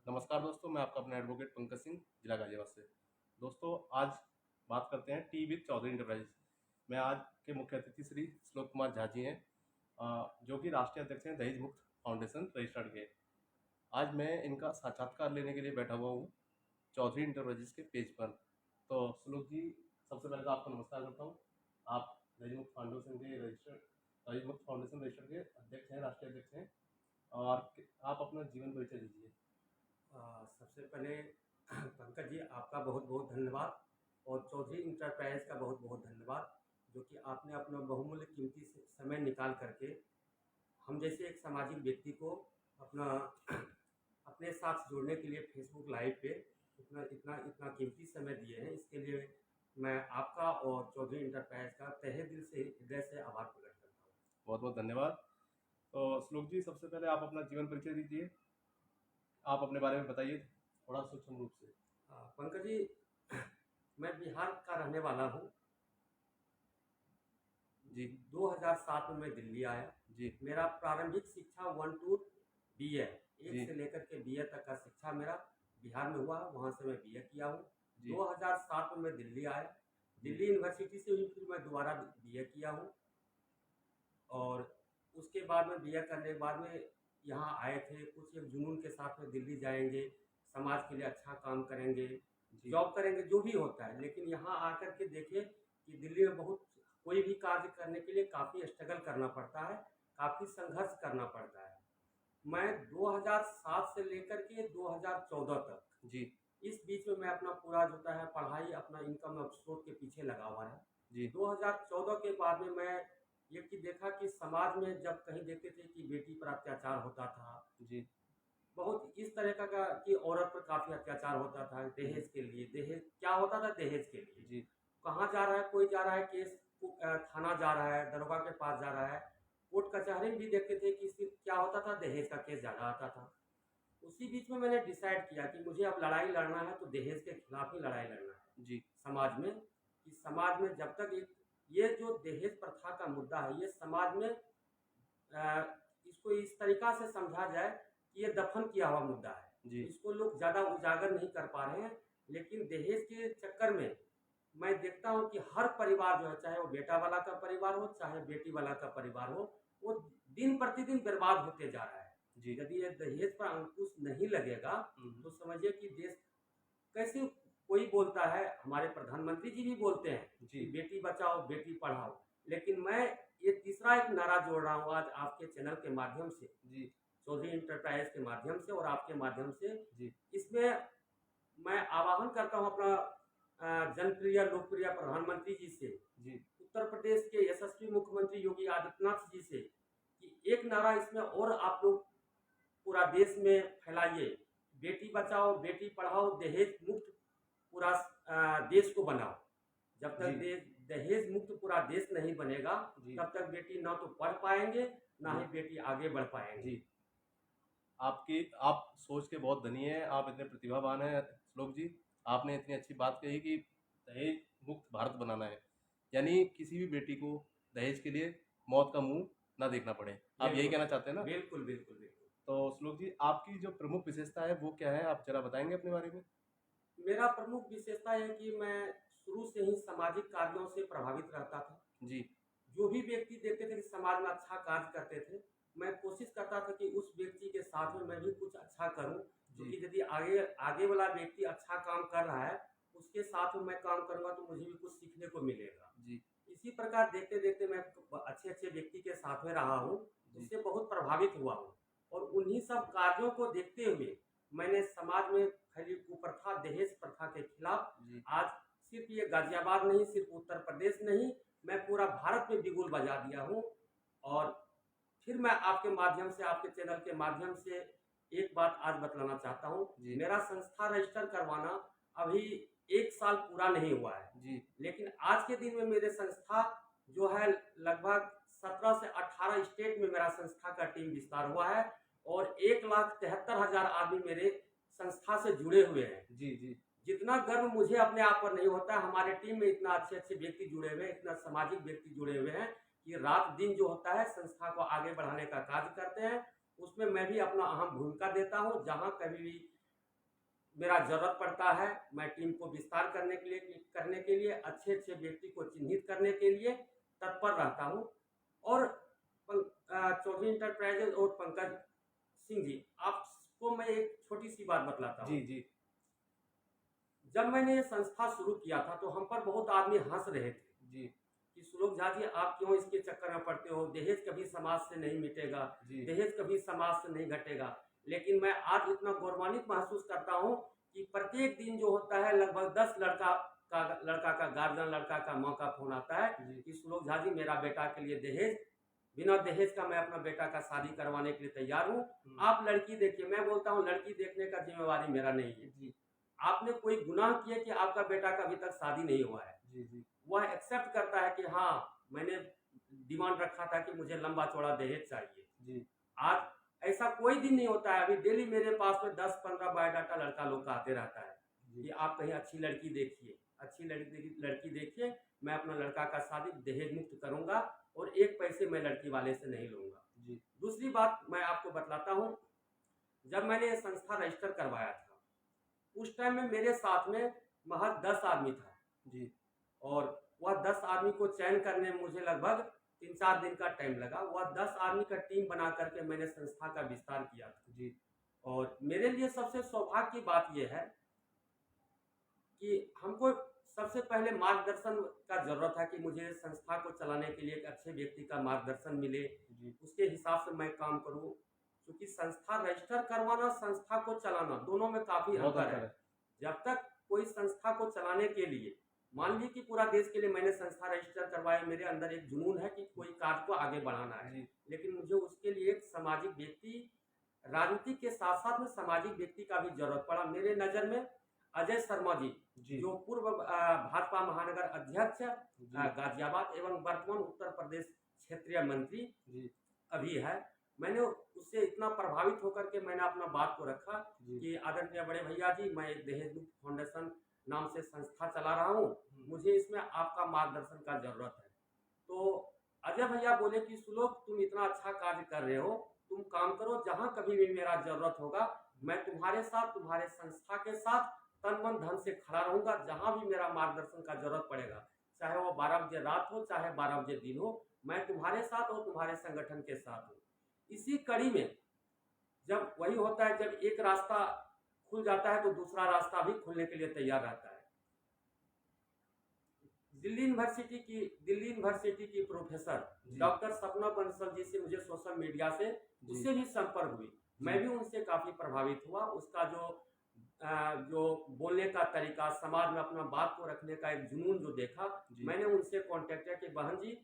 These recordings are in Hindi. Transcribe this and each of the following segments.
नमस्कार दोस्तों, मैं आपका अपना एडवोकेट पंकज सिंह, जिला गाजियाबाद से। दोस्तों, आज बात करते हैं टी विद चौधरी इंटरप्राइजेज में। आज के मुख्य अतिथि श्री श्लोक कुमार झा जी हैं, जो कि राष्ट्रीय अध्यक्ष हैं दहेज मुक्त फाउंडेशन रजिस्टर्ड के। आज मैं इनका साक्षात्कार लेने के लिए बैठा हुआ हूँ चौधरी इंटरप्राइजेज के पेज पर। तो श्लोक जी, सबसे पहले तो आपको नमस्कार करता हूँ। आप दहेज मुक्त फाउंडेशन रजिस्टर्ड के अध्यक्ष हैं, राष्ट्रीय अध्यक्ष हैं, और आप अपना जीवन परिचय दीजिए। सबसे पहले पंकज जी, आपका बहुत बहुत धन्यवाद और चौधरी इंटरप्राइज का बहुत बहुत धन्यवाद, जो कि आपने अपना बहुमूल्य कीमती समय निकाल करके हम जैसे एक सामाजिक व्यक्ति को अपना अपने साथ जोड़ने के लिए फेसबुक लाइव पे इतना इतना इतना कीमती समय दिए हैं। इसके लिए मैं आपका और चौधरी इंटरप्राइज का तहे दिल से, हृदय से आभार प्रकट करता हूँ। बहुत बहुत धन्यवाद। तो श्लोक जी, सबसे पहले आप अपना जीवन परिचय दीजिए। आप अपने बारे में बताइए थोड़ा सूक्ष्म रूप से। पंकज जी, मैं बिहार का रहने वाला हूँ जी 2007 में मैं दिल्ली आया जी मेरा प्रारंभिक शिक्षा 1 to BA, जी 1 से लेकर के BA तक का शिक्षा मेरा बिहार में हुआ। वहाँ से मैं BA किया हूँ। जी 2007 में मैं दिल्ली आया, दिल्ली यूनिवर्सिटी से भी फिर मैं दोबारा BA किया हूँ। और उसके बाद में BA करने के बाद में यहाँ आए थे, कुछ एक जुनून के साथ में दिल्ली जाएंगे, समाज के लिए अच्छा काम करेंगे, जी जॉब करेंगे, जो भी होता है। लेकिन यहाँ आकर के देखे कि दिल्ली में बहुत कोई भी कार्य करने के लिए काफ़ी स्ट्रगल करना पड़ता है, काफ़ी संघर्ष करना पड़ता है। मैं 2007 से लेकर के 2014 तक जी इस बीच में मैं अपना पूरा जो है पढ़ाई, अपना इनकम स्रोत के पीछे लगा हुआ है। जी 2014 के बाद में मैं ये कि देखा कि समाज में जब कहीं देखते थे कि बेटी पर अत्याचार होता था, जी बहुत इस तरह का कि औरत पर काफ़ी अत्याचार होता था दहेज के लिए। दहेज क्या होता था? दहेज के लिए जी कहाँ जा रहा है, कोई जा रहा है केस थाना जा रहा है, दरोगा के पास जा रहा है, कोर्ट कचहरी भी देखते थे कि सिर्फ क्या होता था, दहेज का केस ज़्यादा आता था। उसी बीच में मैंने डिसाइड किया कि मुझे अब लड़ाई लड़ना है तो दहेज के खिलाफ ही लड़ाई लड़ना है जी समाज में। कि समाज में जब तक ये जो दहेज प्रथा का मुद्दा है, ये समाज में इसको इस तरीका से समझा जाए कि ये दफन किया हुआ मुद्दा है। जी इसको लोग ज़्यादा उजागर नहीं कर पा रहे हैं। लेकिन दहेज के चक्कर में मैं देखता हूँ कि हर परिवार जो है, चाहे वो बेटा वाला का परिवार हो, चाहे बेटी वाला का परिवार हो, वो दिन प्रतिदिन बर्बाद होते जा रहा है। जी यदि ये दहेज पर अंकुश नहीं लगेगा तो समझिए कि देश कैसे। कोई बोलता है, हमारे प्रधानमंत्री जी भी बोलते हैं जी कि बेटी बचाओ बेटी पढ़ाओ, लेकिन मैं ये तीसरा एक नारा जोड़ रहा हूँ आज आपके चैनल के माध्यम से, जी चौधरी इंटरप्राइज के माध्यम से और आपके माध्यम से। जी इसमें मैं आह्वान करता हूँ अपना जनप्रिय लोकप्रिय प्रधानमंत्री जी से, जी उत्तर प्रदेश के यशस्वी मुख्यमंत्री योगी आदित्यनाथ जी से, कि एक नारा इसमें और आप लोग पूरा देश में फैलाइए, बेटी बचाओ बेटी पढ़ाओ दहेज मुक्त पूरा देश को बनाओ। जब तक जी दहेज मुक्त पूरा देश नहीं बनेगा, जी तब तक बेटी ना तो पढ़ पाएंगे, ना जी ही बेटी आगे बढ़ पाएंगे। जी आप सोच के बहुत धनी हैं, आप इतने प्रतिभावान हैं श्लोक जी। आपने इतनी अच्छी बात कही कि दहेज मुक्त भारत बनाना है, यानी किसी भी बेटी को दहेज के लिए मौत का मुंह ना देखना पड़े। आप यही कहना चाहते हैं ना? बिल्कुल बिल्कुल बिल्कुल। तो श्लोक जी, आपकी जो प्रमुख विशेषता है वो क्या है? आप जरा बताएंगे अपने बारे में। मेरा प्रमुख विशेषता है कि मैं शुरू से ही सामाजिक कार्यों से प्रभावित रहता था। जी जो भी व्यक्ति देखते थे कि समाज में अच्छा कार्य करते थे, मैं कोशिश करता था कि उस व्यक्ति के साथ में मैं भी कुछ अच्छा करूं, क्योंकि यदि आगे आगे वाला व्यक्ति अच्छा काम कर रहा है, उसके साथ में मैं काम करूंगा तो मुझे भी कुछ सीखने को मिलेगा। जी इसी प्रकार देखते देखते मैं अच्छे अच्छे व्यक्ति के साथ में रहा हूँ, जी उससे बहुत प्रभावित हुआ हूँ। और उन्हीं सब कार्यों को देखते हुए मैंने समाज में फैली कुप्रथा, दहेज प्रथा के खिलाफ जी आज सिर्फ ये गाजियाबाद नहीं, सिर्फ उत्तर प्रदेश नहीं, मैं पूरा भारत में बिगुल बजा दिया हूँ। और फिर मैं आपके माध्यम से, आपके चैनल के माध्यम से एक बात आज बतलाना चाहता हूँ। जी मेरा संस्था रजिस्टर करवाना अभी 1 साल पूरा नहीं हुआ है, जी लेकिन आज के दिन में मेरे संस्था जो है लगभग 17 से 18 स्टेट में मेरा संस्था का टीम विस्तार हुआ है और 1,73,000 आदमी मेरे संस्था से जुड़े हुए हैं। जी जी जितना गर्व मुझे अपने आप पर नहीं होता, हमारे टीम में इतना अच्छे अच्छे व्यक्ति जुड़े हुए हैं, इतना सामाजिक व्यक्ति जुड़े हुए हैं कि रात दिन जो होता है संस्था को आगे बढ़ाने का कार्य करते हैं। उसमें मैं भी अपना अहम भूमिका देता हूं। जहां कभी भी मेरा ज़रूरत पड़ता है, मैं टीम को विस्तार करने के लिए अच्छे-अच्छे व्यक्ति को चिन्हित करने के लिए तत्पर रहता हूँ। और चौधरी इंटरप्राइजेज़ और पंकज सिंह जी, आपको मैं एक छोटी-सी बात बतलाता हूँ। जी, जी, जब मैंने ये संस्था शुरू किया था, तो हम पर बहुत आदमी हँस रहे थे जी, कि सुलोक झा जी, आप क्यों इसके चक्कर में पड़ते हो? दहेज कभी समाज से नहीं मिटेगा, जी, दहेज कभी समाज से नहीं घटेगा। लेकिन मैं आज इतना गौरवान्वित महसूस करता हूँ कि प्रत्येक दिन जो होता है लगभग 10 लड़का का गार्जियन, लड़का का माँ का फ़ोन आता है जी, कि सुलोक झा जी, मेरा बेटा के लिए दहेज, बिना दहेज का मैं अपना बेटा का शादी करवाने के लिए तैयार हूँ। आप लड़की देखिए। मैं बोलता हूँ, लड़की देखने का ज़िम्मेवारी मेरा नहीं है। जी, आपने कोई गुनाह किया कि आपका बेटा का अभी तक शादी नहीं हुआ है। जी, जी, वह एक्सेप्ट करता है कि हाँ, मैंने डिमांड रखा था कि मुझे लंबा चौड़ा दहेज चाहिए। जी, आज ऐसा कोई दिन नहीं होता है। अभी डेली मेरे पास में 10-15 बायोडाटा लड़का लोग का आते रहता है जी, कि आप कहीं अच्छी लड़की देखिए, अच्छी लड़की देखिए, मैं अपना लड़का का शादी दहेज मुक्त करूंगा और एक पैसे मैं लड़की वाले से नहीं लूंगा। जी, दूसरी बात मैं आपको बतलाता हूँ, जब मैंने ये संस्था रजिस्टर करवाया था, उस टाइम में मेरे साथ में महज 10 आदमी था। जी, और वह 10 आदमी को चयन करने में मुझे लगभग 3-4 दिन का टाइम लगा। वह 10 आदमी का टीम बना करके मैंने संस्था का विस्तार किया था। जी, और मेरे लिए सबसे सौभाग्य की बात यह है कि हमको सबसे पहले मार्गदर्शन का ज़रूरत है कि मुझे संस्था को चलाने के लिए एक अच्छे व्यक्ति का मार्गदर्शन मिले, जी, उसके हिसाब से मैं काम करूँ। क्योंकि संस्था रजिस्टर करवाना, संस्था को चलाना, दोनों में काफ़ी बहुत अंतर अंतर है। है। जब तक कोई संस्था को चलाने के लिए, मान लीजिए कि पूरा देश के लिए मैंने संस्था रजिस्टर करवाई, मेरे अंदर एक जुनून है कि कोई कार्य को आगे बढ़ाना है। जी, लेकिन मुझे उसके लिए एक सामाजिक व्यक्ति, राजनीति के साथ-साथ में सामाजिक व्यक्ति का भी ज़रूरत पड़ा। मेरे नज़र में अजय शर्मा जी, जी, जो पूर्व भाजपा महानगर अध्यक्ष जी, गाज़ियाबाद एवं वर्तमान उत्तर प्रदेश क्षेत्रीय मंत्री जी, अभी है। मैंने उससे इतना प्रभावित होकर के मैंने अपना बात को रखा जी, कि आदरणीय बड़े भैया जी, मैं एक दहेज मुक्त फाउंडेशन नाम से संस्था चला रहा हूँ, हुँ, मुझे इसमें आपका मार्गदर्शन का ज़रूरत है। तो अजय भैया बोले कि सुलोक, तुम इतना अच्छा कार्य कर रहे हो, तुम काम करो, जहाँ कभी भी मेरा ज़रूरत होगा, मैं तुम्हारे साथ, तुम्हारे संस्था के साथ तन मन धन से खड़ा रहूँगा। जहाँ भी मेरा मार्गदर्शन का ज़रूरत पड़ेगा, चाहे वो 12 बजे रात हो, चाहे 12 बजे दिन हो, मैं तुम्हारे साथ और तुम्हारे संगठन के साथ हूँ। इसी कड़ी में जब वही होता है, जब एक रास्ता खुल जाता है तो दूसरा रास्ता भी खुलने के लिए तैयार रहता है। दिल्ली यूनिवर्सिटी की प्रोफेसर जी, डॉक्टर सपना बंसल जी से मुझे सोशल मीडिया से जी, उससे भी संपर्क हुई। मैं जी, भी उनसे काफ़ी प्रभावित हुआ। उसका जो बोलने का तरीका, समाज में अपना बात को रखने का एक जुनून जो देखा, जी, मैंने उनसे कॉन्टैक्ट किया कि बहन जी,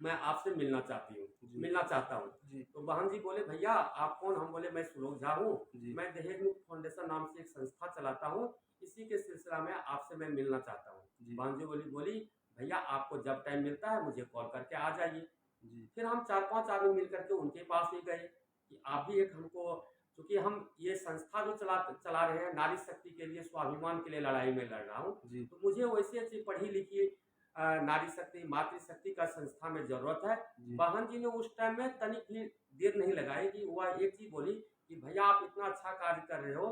मैं आपसे मिलना जी, मिलना चाहता हूँ। जी, तो बहन जी बोले, भैया आप कौन? हम बोले, मैं सुलोक झा हूँ, जी, मैं दहेज मुक्त फाउंडेशन नाम से एक संस्था चलाता हूँ, इसी के सिलसिला में आपसे मैं मिलना चाहता हूँ। जी, बहन जी बोली, भैया आपको जब टाइम मिलता है मुझे कॉल करके आ जाइए। जी, फिर हम 4-5 आदमी मिल करके उनके पास भी गए कि आप भी एक हमको, क्योंकि हम ये संस्था जो चला रहे हैं, नारी शक्ति के लिए, स्वाभिमान के लिए लड़ाई में लड़ रहा हूँ, जी, तो मुझे वैसी अच्छी पढ़ी लिखी नारी शक्ति, मातृशक्ति का संस्था में ज़रूरत है। जी, बहन जी ने उस टाइम में तनिक भी देर नहीं लगाई कि वह एक चीज़ बोली कि भैया आप इतना अच्छा कार्य कर रहे हो,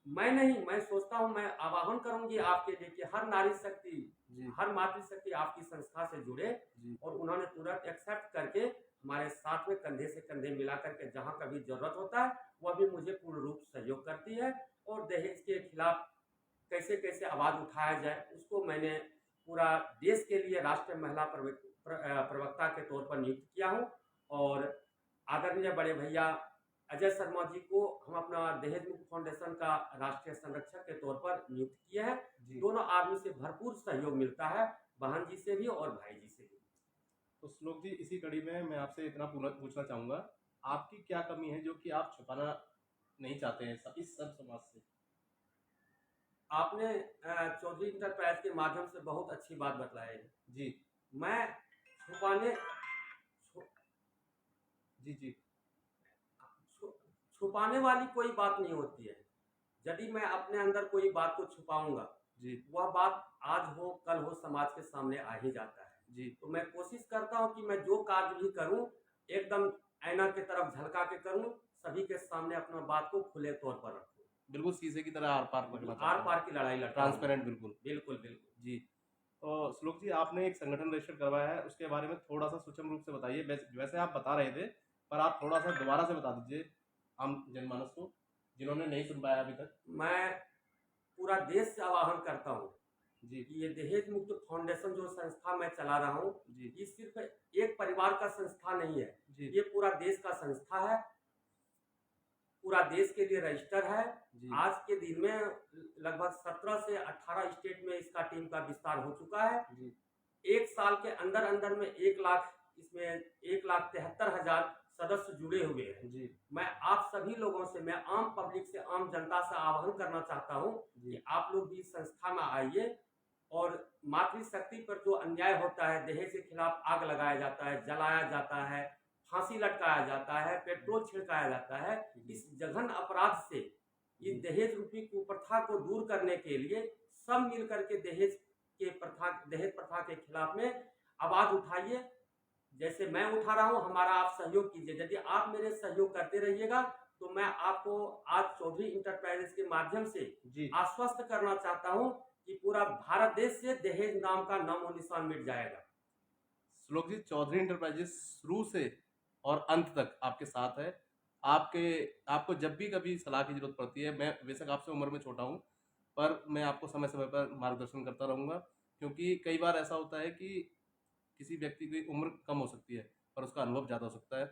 मैं नहीं, मैं सोचता हूँ, मैं आह्वान करूँगी आपके लिए कि हर नारी शक्ति, जी, हर मातृशक्ति आपकी संस्था से जुड़े। जी, और उन्होंने तुरंत एक्सेप्ट करके हमारे साथ में कंधे से कंधे मिला करके जहाँ कभी ज़रूरत होता है, वह भी मुझे पूर्ण रूप सहयोग करती है। और दहेज के खिलाफ कैसे-कैसे आवाज़ उठाया जाए, उसको मैंने पूरा देश के लिए राष्ट्रीय महिला प्रवक्ता के तौर पर नियुक्त किया हूँ। और आदरणीय बड़े भैया अजय शर्मा जी को हम अपना दहेज मुक्त फाउंडेशन का राष्ट्रीय संरक्षक के तौर पर नियुक्त किए हैं। जी। दोनों आदमी से भरपूर सहयोग मिलता है, बहन जी से भी और भाई जी से भी। तो श्लोक जी, इसी कड़ी में मैं आपसे इतना पूछना चाहूँगा, आपकी क्या कमी है जो कि आप छुपाना नहीं चाहते हैं इस सब समाज से? आपने चौधरी इंटरप्राइज के माध्यम से बहुत अच्छी बात बतलाई है। जी, मैं छुपाने छु, जी, जी, छु, छुपाने वाली कोई बात नहीं होती है। यदि मैं अपने अंदर कोई बात को छुपाऊंगा, जी, वह बात आज हो कल हो समाज के सामने आ ही जाता है। जी, तो मैं कोशिश करता हूँ कि मैं जो कार्य भी करूँ, एकदम आईना की तरफ झलका के करूँ, सभी के सामने अपना बात को खुले तौर पर रखूँ। बिल्कुल शीशे की तरह आर पार रखना आर चाहते हैं, पार की लड़ाई लड़ता हूँ। ट्रांसपेरेंट बिल्कुल। बिल्कुल बिल्कुल। जी। तो श्लोक जी, आपने एक संगठन रजिस्टर करवाया है, उसके बारे में थोड़ा सा सूक्ष्म रूप से बताइए। वैसे आप बता रहे थे, पर आप थोड़ा सा दोबारा से बता दीजिए आम जनमानस को, जिन्होंने नहीं सुन पाया अभी तक। मैं पूरा देश से आह्वान करता हूँ जी कि ये दहेज मुक्त फाउंडेशन जो संस्था मैं चला रहा हूँ, जी ये सिर्फ एक परिवार का संस्था नहीं है, जी ये पूरा देश का संस्था है, पूरा देश के लिए रजिस्टर है। जी आज के दिन में लगभग 17 से 18 स्टेट में इसका टीम का विस्तार हो चुका है। जी एक साल के अंदर अंदर में 1 लाख, इसमें 1,73,000 सदस्य जुड़े हुए हैं। जी मैं आप सभी लोगों से, मैं आम पब्लिक से, आम जनता से आह्वान करना चाहता हूँ कि आप लोग भी इस संस्था में आइए और मातृशक्ति पर जो अन्याय होता है, दहेज के खिलाफ आग लगाया जाता है, जलाया जाता है, फांसी लटकाया जाता है, पेट्रोल छिड़काया जाता है, इस जघन अपराध से, इस दहेज रूपी कुप्रथा को दूर करने के लिए सब मिलकर के दहेज प्रथा के खिलाफ में आवाज उठाइए। जैसे मैं उठा रहा हूं, हमारा आप सहयोग कीजिए। यदि आप मेरे सहयोग करते रहिएगा तो मैं आपको आज चौधरी इंटरप्राइजेस के माध्यम से जी आश्वस्त करना चाहता हूं कि पूरा भारत देश से दहेज नाम का नामो निशान मिट जाएगा। श्लोक जी, चौधरी इंटरप्राइजेस शुरू से और अंत तक आपके साथ है। आपको जब भी कभी सलाह की जरूरत पड़ती है, मैं बेशक आपसे उम्र में छोटा हूँ, पर मैं आपको समय समय पर मार्गदर्शन करता रहूँगा, क्योंकि कई बार ऐसा होता है कि किसी व्यक्ति की उम्र कम हो सकती है पर उसका अनुभव ज़्यादा हो सकता है।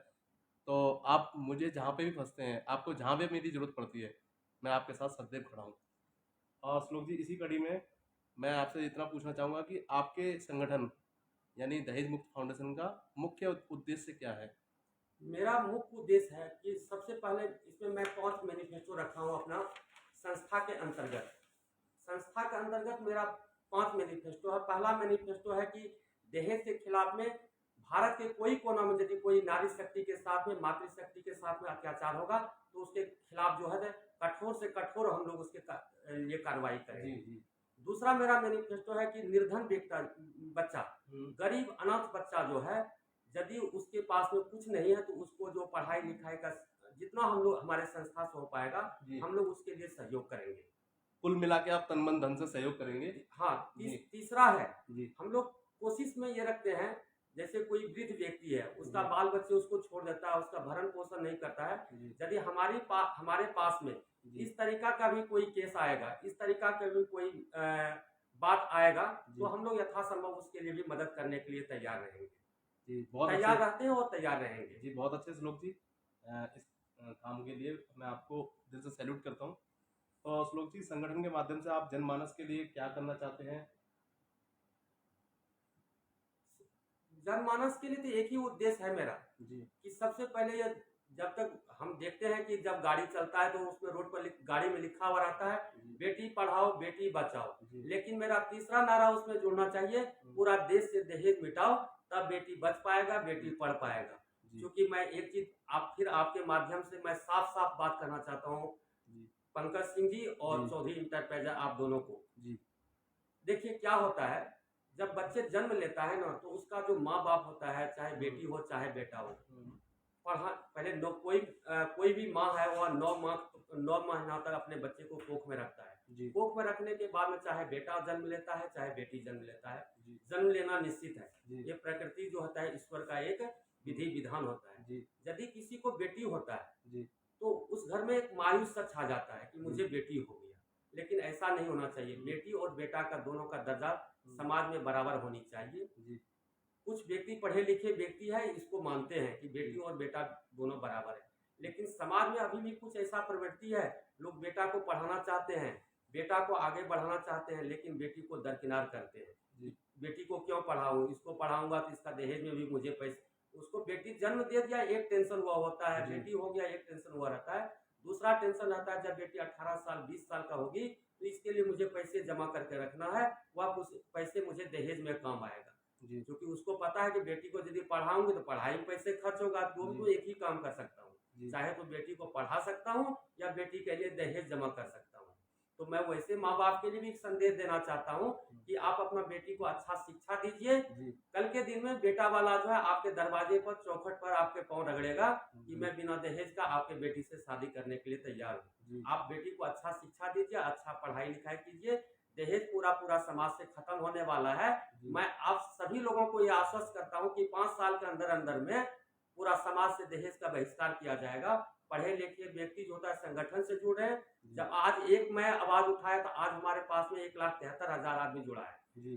तो आप मुझे जहाँ पे भी फंसते हैं, आपको जहाँ पे मेरी ज़रूरत पड़ती है, मैं आपके साथ सदैव खड़ा हूँ। और श्लोक जी, इसी कड़ी में मैं आपसे इतना पूछना चाहूँगा कि आपके संगठन यानी दहेज मुक्त फाउंडेशन का मुख्य उद्देश्य क्या है? मेरा मुख्य उद्देश्य है कि सबसे पहले इसमें मैं 5 मैनिफेस्टो रखा हूँ अपना संस्था के अंतर्गत। संस्था के अंतर्गत मेरा 5 मैनिफेस्टो है। पहला मैनिफेस्टो है कि दहेज के खिलाफ में भारत के कोई कोना में यदि कोई नारी शक्ति के साथ में, मातृशक्ति के साथ में अत्याचार होगा तो उसके खिलाफ जो है कठोर से कठोर हम लोग उसके लिए कार्रवाई करेंगे। जी दूसरा मेरा मैनिफेस्टो है कि निर्धन बच्चा, गरीब अनाथ बच्चा जो है, यदि उसके पास में कुछ नहीं है तो उसको जो पढ़ाई लिखाई का जितना हम लोग हमारे संस्था से हो पाएगा, हम लोग उसके लिए सहयोग करेंगे। कुल मिला के आप तन मन धन से सहयोग करेंगे। हाँ, तीसरा है, हम लोग कोशिश में ये रखते हैं, जैसे कोई वृद्ध व्यक्ति है, उसका बाल बच्चे उसको छोड़ देता है, उसका भरण पोषण नहीं करता है, यदि हमारे पास में इस तरीका का भी कोई केस आएगा, इस तरीका का भी कोई बात आएगा, तो हम लोग यथासंभव उसके लिए भी मदद करने के लिए तैयार रहेंगे। जी, बहुत तैयार रहते हैं और तैयार रहेंगे। जी, बहुत अच्छे श्लोक जी। इस काम के लिए मैं आपको दिल से सैल्यूट करता हूँ। तो श्लोक जी, संगठन के माध्यम से आप जनमानस के लिए क्या करना चाहते हैं? जनमानस के लिए तो एक ही उद्देश्य है मेरा जी कि सबसे पहले ये, जब तक हम देखते हैं कि जब गाड़ी चलता है तो उसमें रोड पर गाड़ी में लिखा हुआ रहता है बेटी पढ़ाओ बेटी बचाओ, लेकिन मेरा तीसरा नारा उसमें जुड़ना चाहिए, पूरा देश से दहेज मिटाओ, तब बेटी बच पाएगा, बेटी पढ़ पाएगा। क्योंकि मैं एक चीज फिर आपके माध्यम से मैं साफ साफ बात करना चाहता हूँ पंकज सिंह जी और चौधरी इंटरप्राइजेज आप दोनों को। देखिए क्या होता है, जब बच्चे जन्म लेता है ना, तो उसका जो माँ बाप होता है, चाहे बेटी हो चाहे बेटा हो, पहले कोई भी माँ है वह 9 महीना तक अपने बच्चे को कोख में रखता है। कोख में रखने के बाद में चाहे बेटा जन्म लेता है चाहे बेटी जन्म लेता है, जन्म लेना निश्चित है, ये प्रकृति जो होता है ईश्वर का एक विधि विधान होता है। यदि किसी को बेटी होता है तो उस घर में एक मायूस सा छा जाता है कि मुझे बेटी हो गया, लेकिन ऐसा नहीं होना चाहिए। बेटी और बेटा का दोनों का दर्जा समाज में बराबर होनी चाहिए। कुछ व्यक्ति पढ़े लिखे व्यक्ति है, इसको मानते हैं कि बेटी और बेटा दोनों बराबर है, लेकिन समाज में अभी भी कुछ ऐसा प्रवृत्ति है, लोग बेटा को पढ़ाना चाहते हैं, बेटा को आगे बढ़ाना चाहते हैं, लेकिन बेटी को दरकिनार करते हैं। बेटी को क्यों पढ़ाऊं, इसको पढ़ाऊंगा तो इसका दहेज में भी मुझे पैसे, उसको बेटी जन्म दे दिया एक टेंशन हुआ होता है, बेटी हो गया एक टेंशन हुआ रहता है, दूसरा टेंशन रहता है जब बेटी 18 साल 20 साल का होगी तो इसके लिए मुझे पैसे जमा करके रखना है, वह कुछ पैसे मुझे दहेज में काम आएगा। क्योंकि उसको पता है कि बेटी को यदि पढ़ाऊंगी तो पढ़ाई में पैसे खर्च होगा, दोनों को एक ही काम कर सकता हूँ, चाहे तो बेटी को पढ़ा सकता हूँ या बेटी के लिए दहेज जमा कर सकता हूँ। तो मैं वैसे माँ बाप के लिए भी एक संदेश देना चाहता हूँ कि आप अपना बेटी को अच्छा शिक्षा दीजिए। जी कल के दिन में बेटा वाला जो है आपके दरवाजे पर, चौखट पर आपके पाँव रगड़ेगा कि जी मैं बिना दहेज का आपके बेटी से शादी करने के लिए तैयार हूँ। जी आप बेटी को अच्छा शिक्षा दीजिए, अच्छा पढ़ाई लिखाई कीजिए। दहेज पूरा समाज से खत्म होने वाला है। जी मैं आप सभी लोगों को ये आश्वस्त करता हूँ कि 5 साल के अंदर अंदर में पूरा समाज से दहेज का बहिष्कार किया जाएगा। पढ़े लिखे व्यक्ति जो होता है संगठन से जुड़ रहे हैं। जी जब आज एक मैं आवाज उठाया तो आज हमारे पास में 1,73,000 आदमी जुड़ा है। जी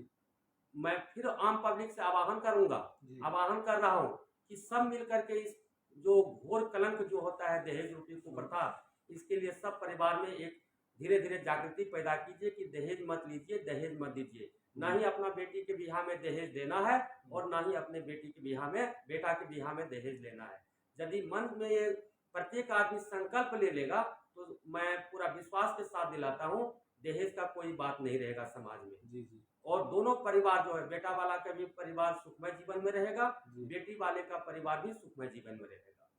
मैं फिर आम पब्लिक से आवाहन करूंगा, जी आवाहन कर रहा हूं कि सब मिल करके इस जो घोर कलंक जो होता है दहेज रूपी कुप्रथा, इसके लिए सब परिवार में एक धीरे धीरे जागृति पैदा कीजिए कि दहेज मत लीजिए, दहेज मत दीजिए। ना ही अपना बेटी के बियाह में दहेज देना है और ना ही अपने बेटी के बियाह में, बेटा के बियाह में दहेज लेना है। यदि मन में ये प्रत्येक आदमी संकल्प ले लेगा तो मैं पूरा विश्वास के साथ दिलाता हूँ दहेज का कोई बात नहीं रहेगा समाज में। जी जी और दोनों परिवार जो है, बेटा वाला का भी परिवार सुखमय जीवन में रहेगा, जी बेटी वाले का परिवार भी सुखमय जीवन में रहेगा।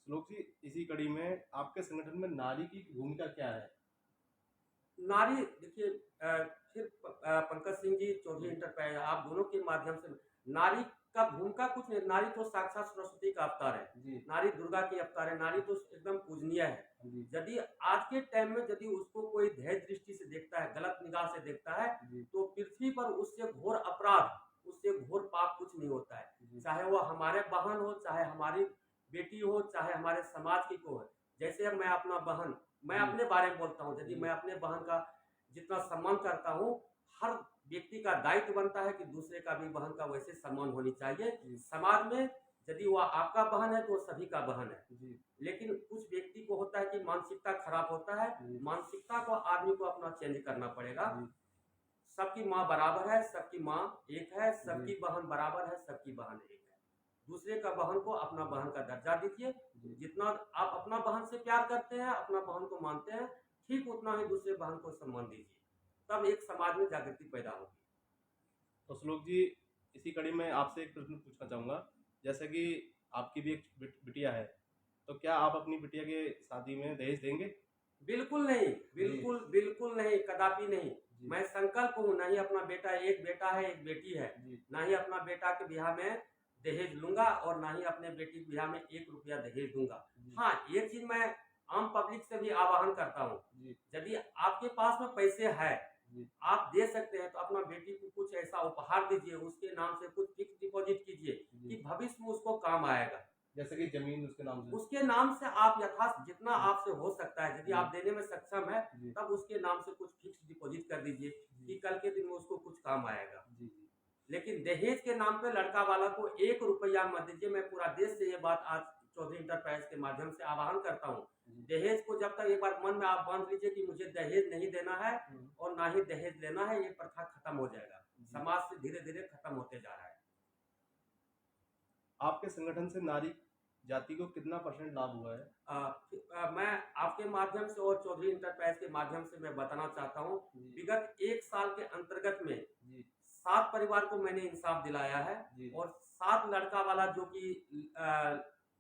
श्लोक जी, इसी कड़ी में आपके संगठन में नारी की भूमिका क्या है? नारी देखिए, फिर पंकज सिंह जी, चौधरी इंटरप्राइज, आप दोनों के माध्यम से नारी का भूमिका कुछ नहीं। नारी तो साक्षात सरस्वती का अवतार है, जी नारी दुर्गा की अवतार है, नारी तो एकदम पूजनीय है। जी यदि आज के टाइम में यदि उसको कोई दहेज दृष्टि से देखता है, गलत निगाह से देखता है, जी तो पृथ्वी पर उससे घोर अपराध, उससे घोर पाप कुछ नहीं होता है। जी चाहे वो हमारे बहन हो, चाहे हमारी बेटी हो, चाहे हमारे समाज की को है। जैसे मैं अपना बहन, मैं जी अपने बारे में बोलता हूँ, यदि जी मैं अपने बहन का जितना सम्मान करता हूँ, हर व्यक्ति का दायित्व बनता है कि दूसरे का भी बहन का वैसे सम्मान होनी चाहिए। जी समाज में यदि वह आपका बहन है तो वो सभी का बहन है। जी लेकिन कुछ व्यक्ति को होता है कि मानसिकता खराब होता है, जी मानसिकता को आदमी को अपना चेंज करना पड़ेगा। जी सबकी माँ बराबर है, सबकी माँ एक है, सबकी जी बहन बराबर है, सबकी बहन एक है। दूसरे का बहन को अपना बहन का दर्जा दीजिए। जी जितना आप अपना बहन से प्यार करते हैं, अपना बहन को मानते हैं, ठीक उतना ही दूसरे बहन को सम्मान दीजिए। तब एक समाज में जागृति पैदा होगी। तो श्लोक जी, इसी कड़ी में आपसे एक प्रश्न पूछना चाहूँगा। जैसे कि आपकी भी एक बिटिया है, तो क्या आप अपनी बिटिया के शादी में दहेज देंगे? बिल्कुल नहीं, जी बिल्कुल नहीं, कदापि नहीं। जी मैं संकल्प हूँ, ना ही अपना बेटा, एक बेटा है, एक बेटी है, जी ना ही अपना बेटा के ब्याह में दहेज लूंगा और ना ही अपने बेटी के ब्याह में 1 रुपया दहेज दूंगा। जी हाँ, ये चीज मैं आम पब्लिक से भी आह्वान करता हूँ, जी यदि आपके पास में पैसे है, जी आप दे सकते हैं तो अपना बेटी को कुछ ऐसा उपहार दीजिए, उसके नाम से कुछ फिक्स डिपॉजिट कीजिए जी कि भविष्य में उसको काम आएगा। जैसे कि जमीन उसके नाम से। उसके नाम से आप यथार्थ जितना आपसे हो सकता है, यदि जी आप देने में सक्षम है, जी तब उसके नाम से कुछ फिक्स डिपॉजिट कर दीजिए जी कि कल के दिन में उसको कुछ काम आएगा। जी जी लेकिन दहेज के नाम पे लड़का वाला को 1 रुपया मत दीजिए। मैं पूरा देश से ये बात आज चौधरी इंटरप्राइज के माध्यम से आह्वान करता हूँ। जी दहेज को जब तक एक बार मन में आप बांध लीजिए कि मुझे दहेज नहीं देना है और ना ही दहेज लेना है, ये प्रथा खत्म हो जाएगा। जी। समाज से धीरे धीरे खत्म होते जा रहा है। आपके संगठन से नारी जाति को कितना % लाभ हुआ है? मैं आपके माध्यम से और चौधरी इंटरप्राइज के माध्यम से मैं बताना चाहता हूँ, जी विगत 1 साल के अंतर्गत में जी 7 परिवार को मैंने इंसाफ दिलाया है जी और 7 लड़का वाला जो कि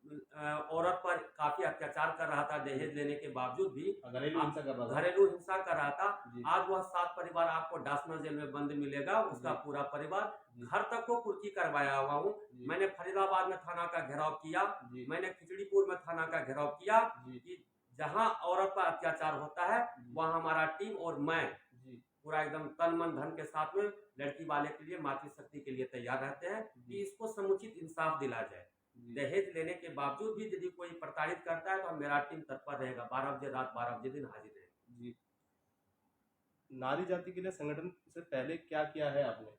औरत पर काफी अत्याचार कर रहा था दहेज लेने के बावजूद भी, घरेलू हिंसा कर रहा था। घरेलू हिंसा कर रहा था, जी आज वह 7 परिवार आपको डासना जेल में बंद मिलेगा। उसका जी पूरा परिवार जी घर तक को कुर्की करवाया हुआ हूँ। जी मैंने फरीदाबाद में थाना का घेराव किया, जी मैंने खिचड़ीपुर में थाना का घेराव किया जी कि जहां औरत पर अत्याचार होता है जी वहां हमारा टीम और मैं जी पूरा एकदम तन मन धन के साथ में लड़की वाले के लिए, मातृशक्ति के लिए तैयार रहते हैं कि जी इसको समुचित इंसाफ दिला जाए। जी दहेज लेने के बावजूद भी यदि कोई प्रताड़ित करता है तो मेरा टीम तत्पर रहेगा, 12 बजे रात 12 बजे दिन हाजिर रहेगा। जी नारी जाति के लिए संगठन से पहले क्या किया है आपने?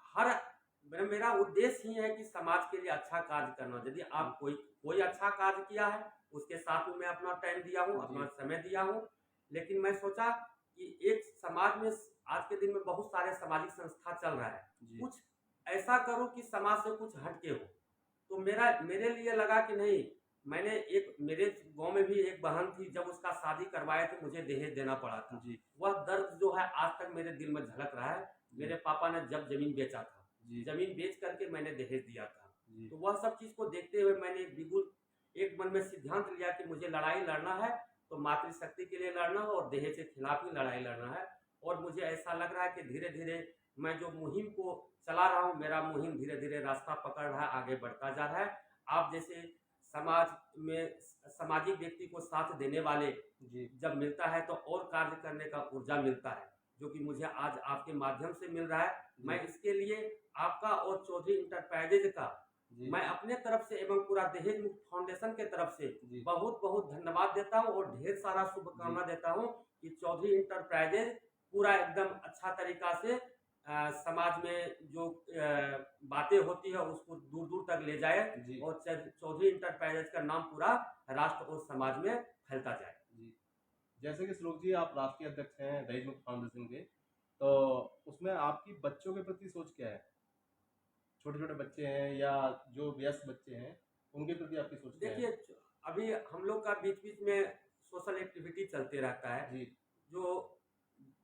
हर मेरा उद्देश्य ही है कि समाज के लिए अच्छा कार्य करना। यदि आप कोई अच्छा कार्य किया है, उसके साथ में मैं अपना टाइम दिया हूँ, अपना समय दिया हूँ। लेकिन मैं सोचा कि एक समाज में आज के दिन में बहुत सारे सामाजिक संस्था चल रहा है, जी कुछ ऐसा करूं कि समाज से कुछ हटके हो। तो मेरे लिए लगा कि नहीं, मैंने एक मेरे गांव में भी एक बहन थी, जब उसका शादी करवाए थे मुझे दहेज देना पड़ा था। जी वह दर्द जो है आज तक मेरे दिल में झलक रहा है। मेरे पापा ने जब जमीन बेचा था, जी जमीन बेच करके मैंने दहेज दिया था। जी तो वह सब चीज को देखते हुए मैंने बिल्कुल एक मन में सिद्धांत लिया कि मुझे लड़ाई लड़ना है तो मातृशक्ति के लिए लड़ना है और दहेज के खिलाफ ही लड़ाई लड़ना है। और मुझे ऐसा लग रहा है कि धीरे धीरे मैं जो मुहिम को चला रहा हूँ, मेरा मुहिम धीरे धीरे रास्ता पकड़ रहा है, आगे बढ़ता जा रहा है। आप जैसे समाज में सामाजिक व्यक्ति को साथ देने वाले जी जब मिलता है तो और कार्य करने का ऊर्जा मिलता है, जो कि मुझे आज आपके माध्यम से मिल रहा है। मैं इसके लिए आपका और चौधरी इंटरप्राइजेज का जी मैं अपने तरफ से एवं पूरा दहेज मुक्त फाउंडेशन के तरफ से जी बहुत बहुत धन्यवाद देता हूँ और ढेर सारा शुभकामना देता हूँ कि चौधरी इंटरप्राइजेज पूरा एकदम अच्छा तरीका से समाज में जो बातें होती है उसको दूर दूर तक ले जाए जी और चौधरी इंटरप्राइजेज का नाम पूरा राष्ट्र और समाज में फैलता जाए। जी। जैसे कि श्लोक जी, आप राष्ट्रीय अध्यक्ष हैं दहेज मुक्त फाउंडेशन के, तो उसमें आपकी बच्चों के प्रति सोच क्या है? छोटे छोटे बच्चे हैं या जो वयस्क बच्चे हैं, उनके प्रति आपकी सोच क्या है? देखिए, अभी हम लोग का बीच बीच में सोशल एक्टिविटी चलते रहता है। जी जो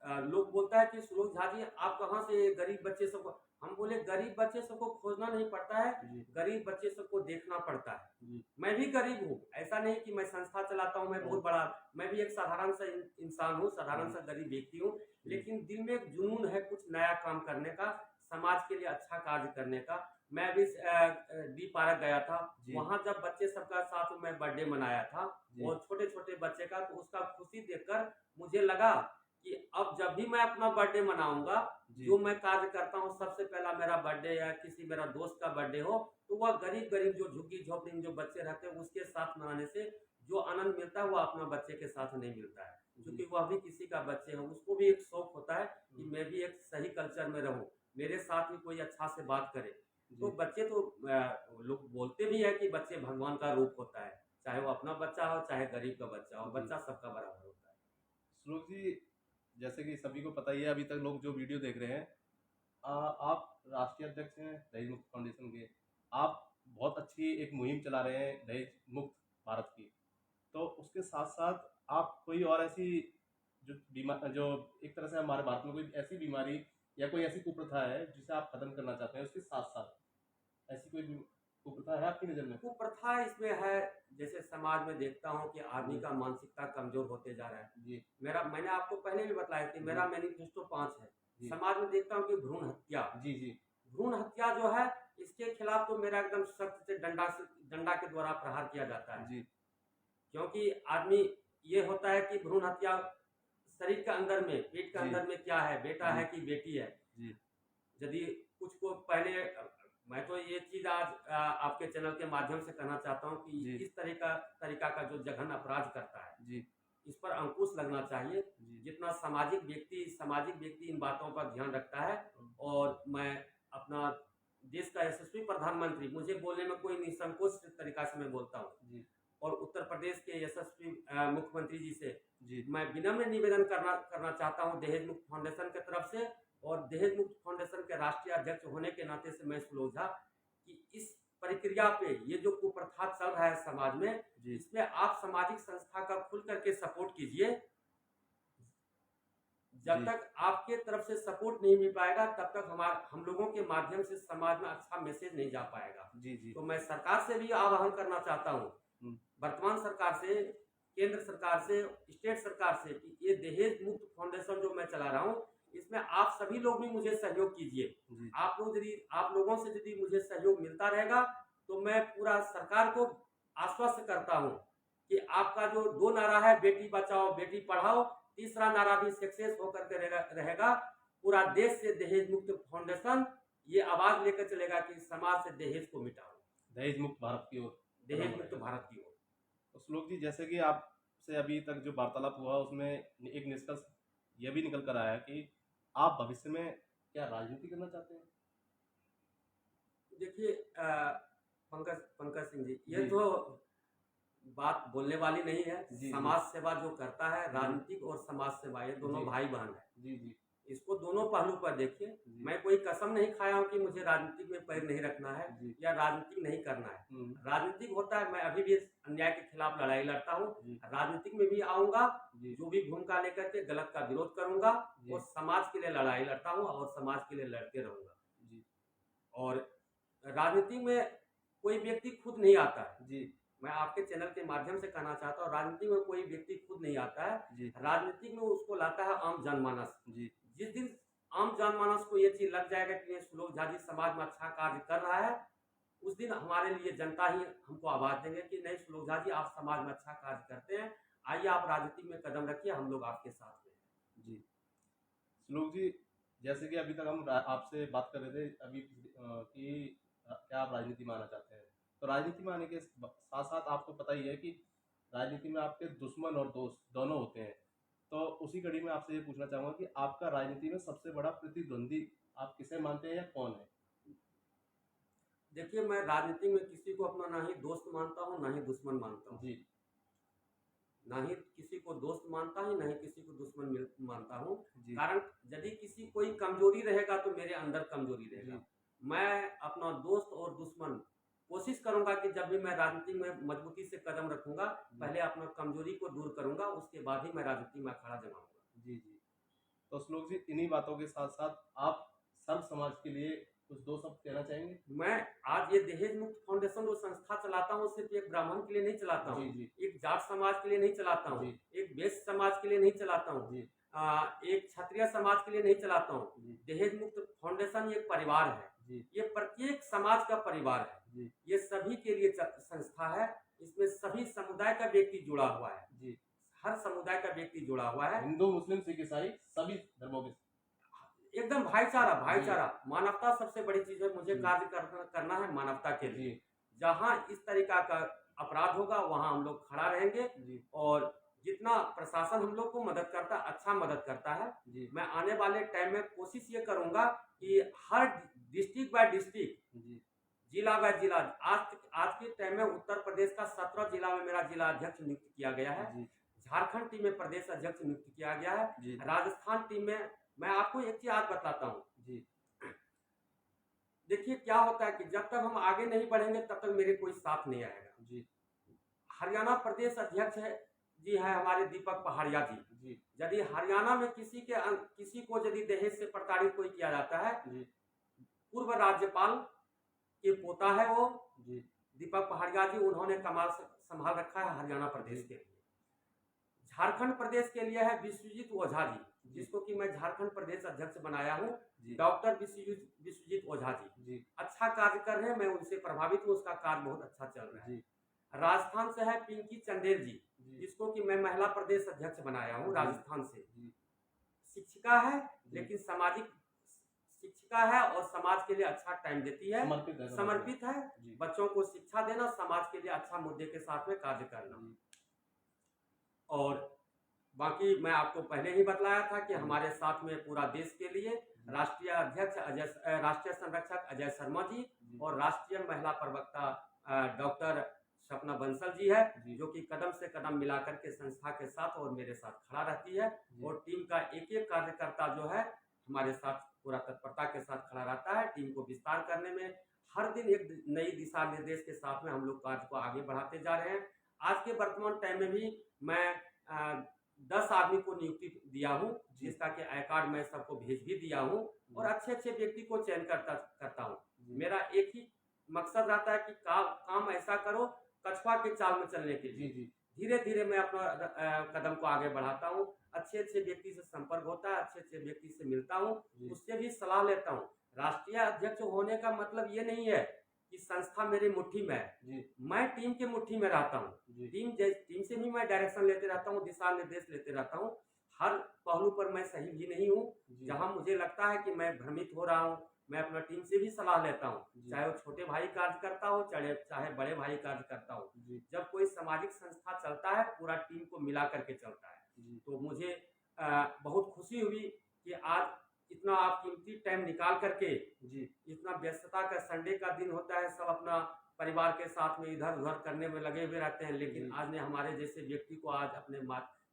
लोग बोलता है कि सुलोक झा जी आप कहाँ से गरीब बच्चे सबको, हम बोले गरीब बच्चे सबको खोजना नहीं पड़ता है, जी गरीब बच्चे सबको देखना पड़ता है। जी मैं भी गरीब हूँ, ऐसा नहीं कि मैं संस्था चलाता हूँ, मैं बहुत बड़ा, मैं भी एक साधारण सा इंसान हूँ, साधारण सा गरीब व्यक्ति हूँ, लेकिन दिल में एक जुनून है कुछ नया काम करने का, समाज के लिए अच्छा कार्य करने का। मैं भी डी पार्क गया था, जी वहाँ जब बच्चे सबका साथ में बर्थडे मनाया था जी और छोटे छोटे बच्चे का, तो उसका खुशी देखकर मुझे लगा कि अब जब भी मैं अपना बर्थडे मनाऊंगा, जी जो मैं कार्य करता हूँ, सबसे पहला मेरा बर्थडे या किसी मेरा दोस्त का बर्थडे हो, तो वह गरीब गरीब जो झुग्गी झोपड़ी में जो बच्चे रहते हैं उसके साथ मनाने से जो आनंद मिलता है वो अपना बच्चे के साथ नहीं मिलता है, क्योंकि वह भी किसी का बच्चे है, उसको भी एक शौक होता है कि मैं भी एक सही कल्चर में रहूं, मेरे साथ भी कोई अच्छा से बात करे। तो जी बच्चे तो लोग बोलते भी है कि बच्चे भगवान का रूप होता है, चाहे वो अपना बच्चा हो चाहे गरीब का बच्चा हो, जी। बच्चा सबका बराबर होता है। श्लोक जी, जैसे कि सभी को पता ही है, अभी तक लोग जो वीडियो देख रहे हैं, आप राष्ट्रीय अध्यक्ष हैं दहेज मुक्त फाउंडेशन के। आप बहुत अच्छी एक मुहिम चला रहे हैं दहेज मुक्त भारत की। तो उसके साथ साथ आप कोई और ऐसी जो एक तरह से हमारे भारत में कोई ऐसी बीमारी या कोई ऐसी कुप्रथा है जिसे आप खत्म करना चाहते हैं, उसके साथ साथ ऐसी कोई कुप्रथा है आपकी नज़र में? कुप्रथा इसमें है, जैसे समाज में देखता हूँ कि आदमी जी का मानसिकता कमजोर होते जा रहा है। जी मैंने आपको पहले भी बताया कि मेरा मैनिफेस्टो 5 है। जी समाज में देखता हूँ कि जी जी भ्रूण हत्या जो है, इसके खिलाफ तो मेरा एकदम सख्त से डंडा के द्वारा प्रहार किया जाता है। जी क्योंकि आदमी, ये होता है कि भ्रूण हत्या शरीर के अंदर में, पेट के जी अंदर में क्या है, बेटा जी है कि बेटी है। जी यदि कुछ को पहले मैं तो ये चीज आज आपके चैनल के माध्यम से कहना चाहता हूँ कि जी इस तरीका का जो जघन्य अपराध करता है, जी इस पर अंकुश लगना चाहिए। जी जितना सामाजिक व्यक्ति इन बातों पर ध्यान रखता है, और मैं अपना देश का यशस्वी प्रधानमंत्री, मुझे बोलने में कोई निसंकोच तरीका से मैं बोलता हूँ, जी और उत्तर प्रदेश के यशस्वी मुख्यमंत्री जी से जी मैं विनम्र निवेदन करना चाहता हूं दहेज मुक्त फाउंडेशन की तरफ से, और दहेज मुक्त फाउंडेशन के राष्ट्रीय अध्यक्ष होने के नाते से मैं सुलोक झा कि इस प्रक्रिया पे ये जो कुप्रथा चल रहा है समाज में, जी इसमें आप सामाजिक संस्था का खुल करके सपोर्ट कीजिए। जब जी तक आपके तरफ से सपोर्ट नहीं मिल पाएगा तब तक हम लोगों के माध्यम से समाज में अच्छा मैसेज नहीं जा पाएगा। जी जी तो मैं सरकार से भी आह्वान करना चाहता हूँ, हम्म, वर्तमान सरकार से, केंद्र सरकार से, स्टेट सरकार से, कि ये दहेज मुक्त फाउंडेशन जो मैं चला रहा हूँ, इसमें आप सभी लोग भी मुझे सहयोग कीजिए। जी आप लोगों से यदि मुझे सहयोग मिलता रहेगा तो मैं पूरा सरकार को आश्वस्त करता हूँ कि आपका जो 2 नारा है, बेटी बचाओ बेटी पढ़ाओ, तीसरा नारा भी सक्सेस होकर के रहेगा। पूरा देश से दहेज मुक्त फाउंडेशन ये आवाज लेकर चलेगा कि समाज से दहेज को मिटाओ, दहेज मुक्त भारत की ओर दहेज मुक्त भारत की ओर। तो श्लोक जी, जैसे कि आपसे अभी तक जो वार्तालाप हुआ उसमें एक निष्कर्ष यह भी निकल कर आया कि आप भविष्य में क्या राजनीति करना चाहते हैं? देखिए पंकज सिंह जी, ये जी तो बात बोलने वाली नहीं है। जी समाज सेवा जो करता है, जी राजनीतिक और समाज सेवा, ये दोनों जी भाई बहन है। जी जी इसको दोनों पहलू पर देखिए। जी मैं कोई कसम नहीं खाया हूँ कि मुझे राजनीतिक में पैर नहीं रखना है जी या राजनीतिक नहीं करना है। हम्म, राजनीतिक होता है, मैं अभी भी अन्याय के खिलाफ लड़ाई लड़ता हूँ, जी राजनीतिक में भी आऊंगा, जी जो भी भूमिका लेकर के गलत का विरोध करूंगा, जी और समाज के लिए लड़ाई लड़ता हूँ और समाज के लिए लड़ते रहूंगा। जी और राजनीति में कोई व्यक्ति खुद नहीं आता है। जी मैं आपके चैनल के माध्यम से कहना चाहता हूँ, राजनीति में कोई व्यक्ति खुद नहीं आता है, जी राजनीति में उसको लाता है आम जनमानस। जी जिस दिन आम जनमानस को ये चीज लग जाएगा कि ये सुलोक झा जी समाज में अच्छा कार्य कर रहा है, उस दिन हमारे लिए जनता ही हमको आवाज देंगे कि नहीं सुलोक झा जी आप समाज में अच्छा कार्य करते हैं, आइए आप राजनीति में कदम रखिए, हम लोग आपके साथ में हैं। जी। श्लोक जी, जैसे कि अभी तक हम आपसे बात कर रहे थे अभी कि क्या आप राजनीति में आना चाहते हैं, तो राजनीति में आने के साथ साथ आपको पता ही है कि राजनीति में आपके दुश्मन और दोस्त दोनों होते हैं। तो उसी कड़ी में आपसे ये पूछना चाहूंगा कि आपका राजनीति में सबसे बड़ा प्रतिद्वंदी आप किसे मानते हैं या कौन है? देखिए, मैं राजनीति में किसी को अपना ना ही दोस्त मानता हूँ, ना ही दुश्मन मानता हूँ। जी ना ही किसी को दोस्त मानता हूँ, ना ही किसी को दुश्मन मानता हूँ। जी कारण यदि किसी कोई कमजोरी रहेगा तो मेरे अंदर कमजोरी रहेगा। मैं अपना दोस्त और दुश्मन कोशिश करूंगा कि जब भी मैं राजनीति में मजबूती से कदम रखूंगा, पहले अपना कमजोरी को दूर करूंगा, उसके बाद ही मैं राजनीति में अखाड़ा जमाऊंगा। जी जी। तो श्लोक जी, इन्हीं बातों के साथ साथ आप सर्व समाज के लिए कुछ दो शब्द कहना चाहेंगे? मैं आज ये दहेज मुक्त फाउंडेशन जो संस्था चलाता हूँ, सिर्फ एक ब्राह्मण के लिए नहीं चलाता हूँ, जी एक जाट समाज के लिए नहीं चलाता हूँ, जी एक वैश्य समाज के लिए नहीं चलाता हूँ, जी एक क्षत्रिय समाज के लिए नहीं चलाता हूँ। जी दहेज मुक्त फाउंडेशन एक परिवार है, जी ये प्रत्येक समाज का परिवार है, जी ये सभी के लिए संस्था है। इसमें सभी समुदाय का व्यक्ति जुड़ा हुआ है, जी। हर समुदाय का व्यक्ति जुड़ा हुआ है। हिंदू मुस्लिम सिख ईसाई सभी धर्मों के। एकदम भाईचारा, भाईचारा, मानवता सबसे बड़ी चीज है। मुझे जी। कार्य करना है मानवता के लिए। जी जहाँ इस तरीका का अपराध होगा वहां हम लोग खड़ा रहेंगे, जी और जितना प्रशासन हम लोग को मदद करता, अच्छा मदद करता है, जी मैं आने वाले टाइम में कोशिश ये करूंगा कि हर डिस्ट्रिक्ट बाय डिस्ट्रिक्ट, जी जिला बाय जिला, आज के टाइम में उत्तर प्रदेश का 17 जिला में मेरा जिला अध्यक्ष नियुक्त किया गया है, जी झारखंड टीम में प्रदेश अध्यक्ष नियुक्त किया गया है, जी राजस्थान टीम में। मैं आपको एक चीज आज बताता हूँ, जी देखिए क्या होता है कि जब तक हम आगे नहीं बढ़ेंगे तब तक मेरे कोई साथ नहीं आएगा। जी हरियाणा प्रदेश अध्यक्ष है जी, है हमारे दीपक पहाड़िया जी। जी यदि हरियाणा में किसी को यदि दहेज से प्रताड़ित कोई किया जाता है, जी पूर्व राज्यपाल के पोता है वो जी दीपक पहाड़िया जी, उन्होंने कमाल संभाल रखा है हरियाणा प्रदेश के लिए। झारखंड प्रदेश के लिए है विश्वजीत ओझा जी, जिसको कि मैं झारखंड प्रदेश अध्यक्ष बनाया हूँ, डॉक्टर विश्वजीत ओझा जी अच्छा कार्य कर रहे हैं, मैं उनसे प्रभावित हूँ, उसका कार्य बहुत अच्छा चल रहा है। राजस्थान से है पिंकी चंदेल जी, जिसको कि मैं महिला प्रदेश अध्यक्ष बनाया हूँ राजस्थान से। शिक्षिका है, लेकिन सामाजिक शिक्षिका है और समाज के लिए अच्छा टाइम देती है, समर्पित है, बच्चों को शिक्षा देना, समाज के लिए अच्छा मुद्दे के साथ में कार्य करना। और बाकी मैं आपको पहले ही बतलाया था कि हमारे साथ में पूरा देश के लिए राष्ट्रीय अध्यक्ष राष्ट्रीय संरक्षक अजय शर्मा जी और राष्ट्रीय महिला प्रवक्ता डॉक्टर सपना बंसल जी है, जो कि कदम से कदम मिलाकर के संस्था के साथ और मेरे साथ खड़ा रहती है, और टीम का एक एक कार्यकर्ता जो है हमारे साथ पूरा तत्परता के साथ खड़ा रहता है। टीम को विस्तार करने में हर दिन एक नई दिशा निर्देश के साथ में हम लोग कार्य को आगे बढ़ाते जा रहे हैं। आज के वर्तमान टाइम में भी मैं 10 आदमी को नियुक्ति दिया हूँ, जिसका कि आई कार्ड मैं सबको भेज भी दिया हूँ, और अच्छे व्यक्ति को चयन करता हूँ। मेरा एक ही मकसद रहता है कि काम ऐसा करो कछुआ के चाल में चलने के लिए। धीरे धीरे मैं अपना कदम को आगे बढ़ाता हूँ, अच्छे व्यक्ति से संपर्क होता है, अच्छे व्यक्ति से मिलता हूँ, उससे भी सलाह लेता हूँ। राष्ट्रीय अध्यक्ष होने का मतलब ये नहीं है कि संस्था मेरी मुट्ठी में है, मैं टीम के मुट्ठी में रहता हूँ। टीम से भी मैं डायरेक्शन लेते रहता हूँ, दिशा निर्देश लेते रहता हूँ। हर पहलू पर मैं सही भी नहीं हूँ, जहाँ मुझे लगता है कि मैं भ्रमित हो रहा हूँ, मैं अपना टीम से भी सलाह लेता हूँ, चाहे वो छोटे भाई कार्य करता हो, चाहे बड़े भाई कार्य करता हो। जब कोई सामाजिक संस्था चलता है, पूरा टीम को मिला करके चलता है। तो मुझे बहुत खुशी हुई कि आज इतना आप कीमती टाइम निकाल करके, इतना व्यस्तता का संडे का दिन होता है, सब अपना परिवार के साथ में इधर उधर करने में लगे हुए रहते हैं, लेकिन आज ने हमारे जैसे व्यक्ति को आज अपने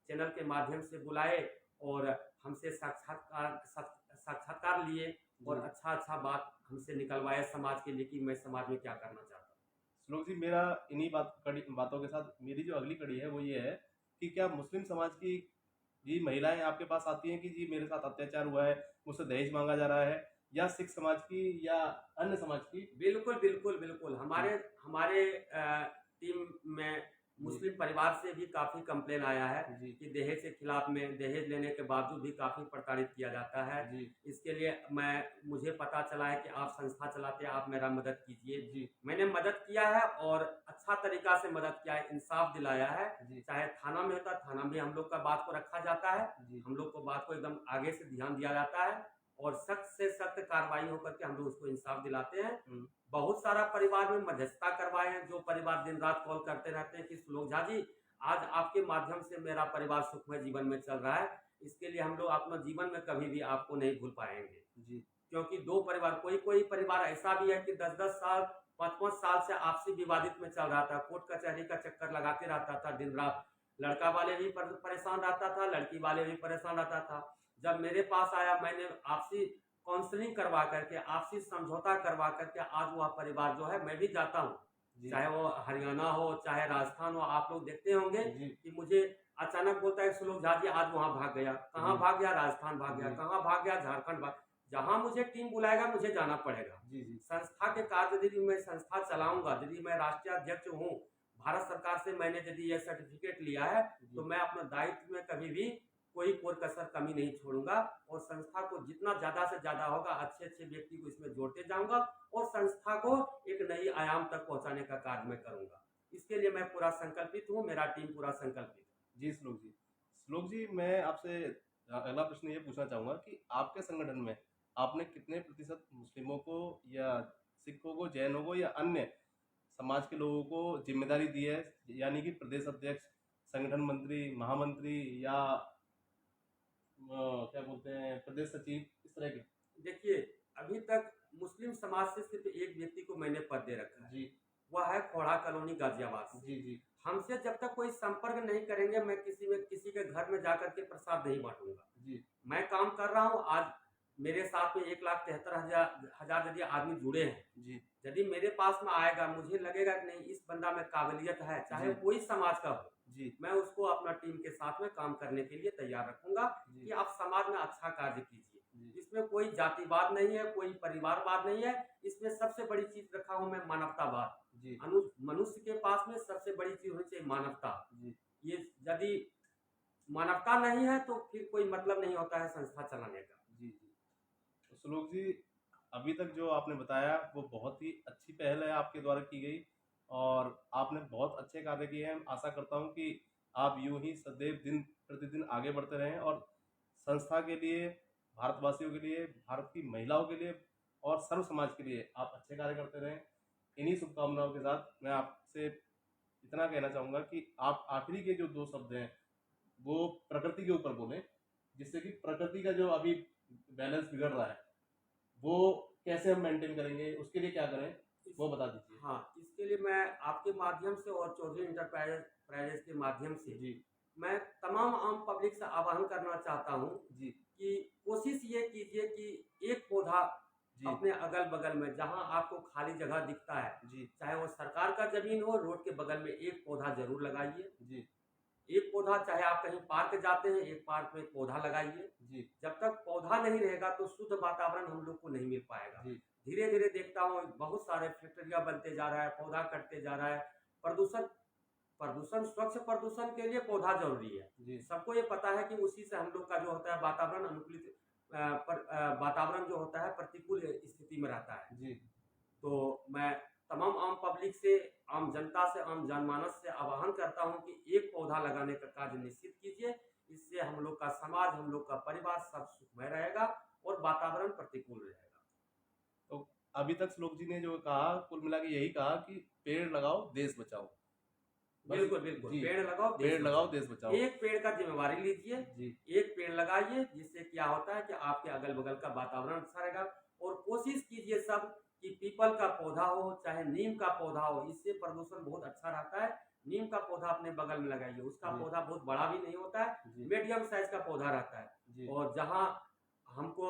चैनल के माध्यम से बुलाए और हमसे साक्षात्कार लिए और अच्छा बात हमसे निकलवाए समाज के लिए कि मैं समाज में क्या करना चाहता हूँ। श्लोक जी, मेरा इन्हीं बातों के साथ मेरी जो अगली कड़ी है वो ये है कि क्या मुस्लिम समाज की जी महिलाएं आपके पास आती हैं कि जी मेरे साथ अत्याचार हुआ है, मुझसे दहेज मांगा जा रहा है, या सिख समाज की या अन्य समाज की? बिल्कुल बिल्कुल बिल्कुल, हमारे टीम में जी मुस्लिम परिवार से भी काफ़ी कंप्लेन आया है जी कि दहेज के खिलाफ में दहेज लेने के बावजूद भी काफ़ी प्रताड़ित किया जाता है। जी इसके लिए मुझे पता चला है कि आप संस्था चलाते हैं, आप मेरा मदद कीजिए। जी मैंने मदद किया है और अच्छा तरीका से मदद किया है, इंसाफ दिलाया है। जी चाहे थाना में होता, थाना में हम लोग का बात को रखा जाता है, जी हम लोग को बात को एकदम आगे से ध्यान दिया जाता है और सख्त से सख्त कार्रवाई होकर के हम लोग उसको इंसाफ दिलाते हैं। हम्म, बहुत सारा परिवार में मध्यस्थता करवाए हैं, जो परिवार दिन रात कॉल करते रहते हैं कि श्लोक झा जी, आज आपके माध्यम से मेरा परिवार सुखमय जीवन में चल रहा है। इसके लिए हम लोग अपना जीवन में कभी भी आपको नहीं भूल पाएंगे। जी क्योंकि दो परिवार, कोई कोई परिवार ऐसा भी है कि 10-10 साल, 5-5 साल से आपसी विवादित में चल रहा था, कोर्ट कचहरी का चक्कर लगाते रहता था दिन रात। लड़का वाले भी परेशान रहता था, लड़की वाले भी परेशान रहता था। जब मेरे पास आया, मैंने आपसी काउंसलिंग करवा करके, आपसी समझौता करवा करके आज वह परिवार जो है, मैं भी जाता हूँ, जी चाहे वो हरियाणा हो, चाहे राजस्थान हो। आप लोग देखते होंगे जी कि मुझे अचानक बोलता है सुलोक झा जी आज वहां भाग गया, कहाँ जी भाग गया, राजस्थान भाग गया, जी कहाँ भाग गया, झारखंड भाग। जहां मुझे टीम बुलाएगा मुझे जाना पड़ेगा। जी जी संस्था के कार्य यदि मैं संस्था चलाऊंगा, यदि मैं राष्ट्रीय अध्यक्ष हूँ, भारत सरकार से मैंने यदि यह सर्टिफिकेट लिया है, तो मैं अपने दायित्व में कभी भी कोई कसर कमी नहीं छोड़ूंगा और संस्था को जितना ज्यादा से ज्यादा होगा अच्छे अच्छे व्यक्ति को इसमें जोड़ते जाऊंगा और संस्था को एक नई आयाम तक पहुंचाने का कार्य मैं करूंगा। इसके लिए मैं पूरा संकल्पित हूँ, मेरा टीम पूरा संकल्पित है। जी श्लोक जी, मैं आपसे अगला प्रश्न ये पूछना चाहूंगा कि आपके संगठन में आपने कितने प्रतिशत मुस्लिमों को या सिखों को, जैनों को या अन्य समाज के लोगों को जिम्मेदारी दी है, यानी कि प्रदेश अध्यक्ष, संगठन मंत्री, महामंत्री या क्या बोलते हैं प्रदेश सचिव, इस तरह के? देखिए, अभी तक मुस्लिम समाज से सिर्फ एक व्यक्ति को मैंने पद दे रखा है, जी वह है खोड़ा कॉलोनी गाजियाबाद से। जी जी हमसे जब तक कोई संपर्क नहीं करेंगे, मैं किसी के घर में जाकर के प्रसाद नहीं बांटूंगा। जी मैं काम कर रहा हूँ, आज मेरे साथ में 1,73,000 यदि आदमी जुड़े हैं। जी यदि मेरे पास में आएगा, मुझे लगेगा कि नहीं इस बंदा में काबिलियत है, चाहे जी कोई समाज का हो, जी मैं उसको अपना टीम के साथ में काम करने के लिए तैयार रखूंगा जी कि आप समाज में अच्छा कार्य कीजिए। जी इसमें कोई जातिवाद नहीं है, कोई परिवारवाद नहीं है। इसमें सबसे बड़ी चीज रखा हूं मैं मानवतावाद। जी मनुष्य के पास में सबसे बड़ी चीज होनी चाहिए मानवता। जी ये यदि मानवता नहीं है तो फिर कोई मतलब नहीं होता है संस्था चलाने का। जी जी। तो श्लोक जी, अभी तक जो आपने बताया वो बहुत ही अच्छी पहल है आपके द्वारा की गई और आपने बहुत अच्छे कार्य किए हैं। आशा करता हूँ कि आप यूं ही सदैव दिन प्रतिदिन आगे बढ़ते रहें और संस्था के लिए, भारतवासियों के लिए, भारत की महिलाओं के लिए और सर्व समाज के लिए आप अच्छे कार्य करते रहें। इन्हीं शुभकामनाओं के साथ मैं आपसे इतना कहना चाहूँगा कि आप आखिरी के जो 2 शब्द हैं वो प्रकृति के ऊपर बोलें, जिससे कि प्रकृति का जो अभी बैलेंस बिगड़ रहा है वो कैसे हम मेंटेन करेंगे, उसके लिए क्या करें, वो बता दीजिए। हाँ, इसके लिए मैं आपके माध्यम से और चौधरी इंटरप्राइजेज के माध्यम से जी मैं तमाम आम पब्लिक से आह्वान करना चाहता हूँ जी कि कोशिश ये कीजिए कि एक पौधा जी अपने अगल बगल में जहाँ आपको खाली जगह दिखता है, जी चाहे वो सरकार का जमीन हो, रोड के बगल में एक पौधा जरूर लगाइए। जी एक पौधा, चाहे आप कहीं पार्क जाते हैं, एक पार्क में एक पौधा लगाइए। जी जब तक पौधा नहीं रहेगा तो शुद्ध वातावरण हम लोग को नहीं मिल पाएगा। जी धीरे धीरे देखता हूँ बहुत सारे फैक्ट्रियां बनते जा रहा है, पौधा कटते जा रहा है। प्रदूषण प्रदूषण स्वच्छ प्रदूषण के लिए पौधा जरूरी है। जी सबको ये पता है कि उसी से हम लोग का जो होता है वातावरण अनुकूलित वातावरण जो होता है प्रतिकूल स्थिति में रहता है। जी तो मैं तमाम आम पब्लिक से, आम जनता से, आम जनमानस से आह्वान करता हूं कि एक पौधा लगाने का कार्य निश्चित कीजिए। इससे हम लोग का समाज, हम लोग का परिवार सब सुखमय रहेगा और वातावरण प्रतिकूल रहेगा। तो अभी तक श्लोक जी ने जो कहा, कुल मिला के यही कहा कि पेड़ लगाओ देश बचाओ। बस बिल्कुल बिल्कुल, जी, पेड़ लगाओ पेड़ देश लगाओ बचाओ। देश बचाओ। एक पेड़ का जिम्मेवारी लीजिए, जी एक पेड़ लगाइए, जिससे क्या होता है कि आपके अगल बगल का वातावरण अच्छा रहेगा। और कोशिश कीजिए सब कि पीपल का पौधा हो चाहे नीम का पौधा हो, इससे प्रदूषण बहुत अच्छा रहता है। नीम का पौधा अपने बगल में लगाइए। उसका जी पौधा बहुत बड़ा भी नहीं होता है, जी मीडियम साइज का पौधा रहता है। जी और जहाँ हमको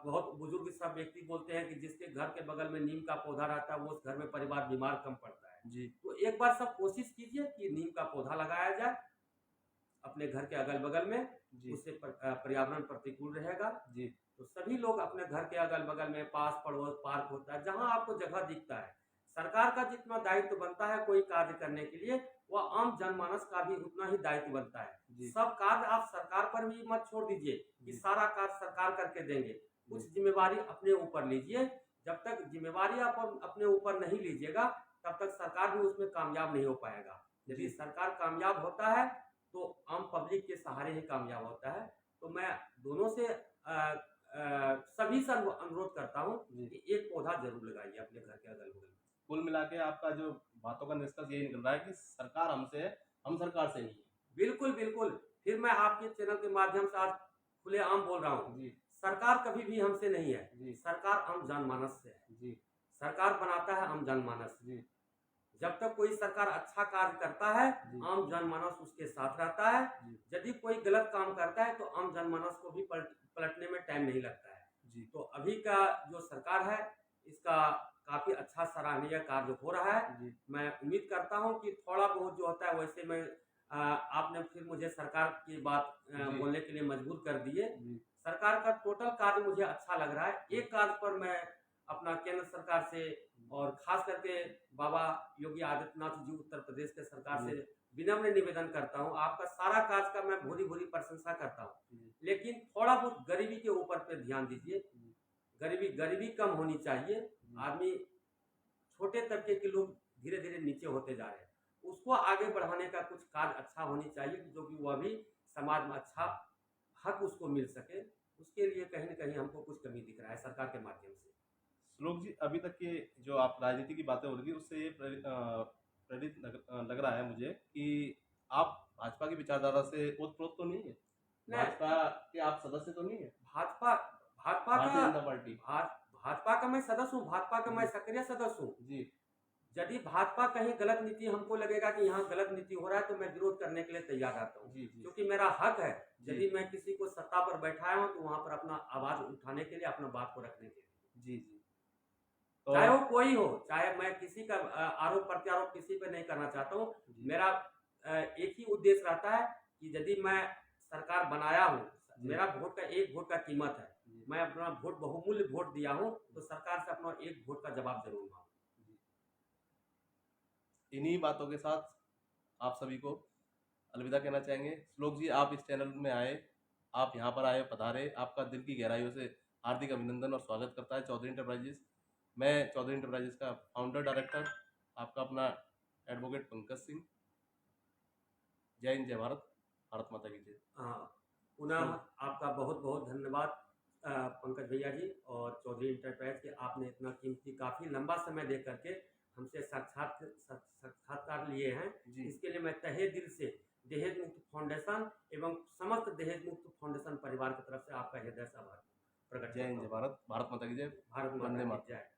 बहुत बुजुर्ग सब व्यक्ति बोलते हैं कि जिसके घर के बगल में नीम का पौधा रहता है वो उस घर में परिवार बीमार कम पड़ता है। जी तो एक बार सब कोशिश कीजिए कि नीम का पौधा लगाया जाए अपने घर के अगल बगल में, जी उससे पर्यावरण प्रतिकूल रहेगा। जी तो सभी लोग अपने घर के अगल बगल में, पास पड़ोस पार्क होता है, जहां आपको जगह दिखता है, सरकार का जितना दायित्व बनता है कोई कार्य करने के लिए, वह आम जनमानस का भी उतना ही दायित्व बनता है। जी सब कार्य आप सरकार पर भी मत छोड़ दीजिए कि जी सारा कार्य सरकार करके देंगे। कुछ जी जिम्मेवारी अपने ऊपर लीजिए। जब तक जिम्मेवारी आप अपने ऊपर नहीं लीजिएगा, तब तक सरकार भी उसमें कामयाब नहीं हो पाएगा। यदि जी सरकार कामयाब होता है, तो आम पब्लिक के सहारे ही कामयाब होता है। तो मैं दोनों से सभी से अनुरोध करता हूँ जी। कि एक पौधा जरूर लगाइए अपने घर के अगल-बगल में। कुल मिला के आपका जो बातों का निष्कर्ष यही निकल रहा है कि सरकार हमसे है, हम सरकार से नहीं है। बिल्कुल, बिल्कुल। फिर मैं आपके चैनल के माध्यम से आज खुलेआम बोल रहा हूँ, जी सरकार कभी भी हमसे नहीं है, जी सरकार आम जनमानस से है। जी सरकार बनाता है आम जनमानस। जी जब तक कोई सरकार अच्छा कार्य करता है, जी आम जनमानस उसके साथ रहता है। जी यदि कोई गलत काम करता है, तो आम जनमानस को भी पलटने में टाइम नहीं लगता है। जी तो अभी का जो सरकार है, इसका काफ़ी अच्छा सराहनीय कार्य हो रहा है। जी मैं उम्मीद करता हूँ कि थोड़ा बहुत जो होता है, वैसे मैं आपने फिर मुझे सरकार की बात जी बोलने के लिए मजबूर कर दिए। जी सरकार का टोटल कार्य मुझे अच्छा लग रहा है। एक कार्य पर मैं अपना केंद्र सरकार से और खास करके बाबा योगी आदित्यनाथ जी उत्तर प्रदेश के सरकार जी से विनम्र निवेदन करता हूँ। आपका सारा कार्य का मैं भूरी-भूरी प्रशंसा करता हूँ। जी लेकिन थोड़ा बहुत गरीबी के ऊपर पे ध्यान दीजिए। गरीबी गरीबी कम होनी चाहिए। आदमी छोटे तबके के लोग धीरे-धीरे नीचे होते जा रहे हैं। उसको आगे बढ़ाने का कुछ कार्य अच्छा होनी चाहिए, जो कि वह भी समाज में अच्छा हक उसको मिल सके। उसके लिए कहीं न कहीं हमको कुछ कमी दिख रहा है सरकार के माध्यम से। श्लोक जी, अभी तक के जो आप राजनीति की बातें हो रही थी उससे ये प्रेरित लग रहा है मुझे कि आप भाजपा की विचारधारा से ओतप्रोत तो नहीं है? नहीं, भाजपा के आप सदस्य तो नहीं है? भाजपा भाजपा का भारतीय जनता पार्टी। भाजपा का मैं सदस्य हूँ, भाजपा का मैं जी सक्रिय सदस्य हूँ। जी यदि भाजपा कहीं गलत नीति हमको लगेगा कि यहाँ गलत नीति हो रहा है, तो मैं विरोध करने के लिए तैयार रहता हूँ। जी जी क्योंकि मेरा हक है, जी यदि मैं किसी को सत्ता पर बैठाया हूँ, तो वहाँ पर अपना आवाज़ उठाने के लिए, अपना बात को रखने के लिए। जी जी तो चाहे वो कोई हो, चाहे मैं किसी का आरोप प्रत्यारोप किसी पे नहीं करना चाहता हूँ। जी मेरा एक ही उद्देश्य रहता है कि यदि मैं सरकार बनाया हूँ, जी मेरा वोट का एक वोट का कीमत है। जी मैं अपना वोट बहुमूल्य वोट दिया हूँ, तो सरकार से अपना एक वोट का जवाब जरूर मांगूँ। जी। इन्हीं बातों के साथ आप सभी को अलविदा कहना चाहेंगे। श्लोक जी, आप इस चैनल में आए, आप यहाँ पर आए, पधारे, आपका दिल की गहराइयों से हार्दिक अभिनंदन और स्वागत करता है चौधरी इंटरप्राइजेस। मैं चौधरी इंटरप्राइजेस का फाउंडर डायरेक्टर, आपका अपना एडवोकेट पंकज सिंह। जय हिंद, जय भारत, भारत माता की जय। पुनः आपका बहुत बहुत धन्यवाद पंकज भैया जी और चौधरी इंटरप्राइज के, आपने इतना कीमती काफ़ी लंबा समय दे करके हमसे साक्षात्कार लिए हैं। जी इसके लिए मैं तहे दिल से दहेज मुक्त फाउंडेशन एवं समस्त दहेज मुक्त फाउंडेशन परिवार की तरफ से आपका हृदय से आभार प्रकट जय हिंद, करता जय हूँ। भारत, भारत माता की जय। भारत माता वंदे की मातरम। जय।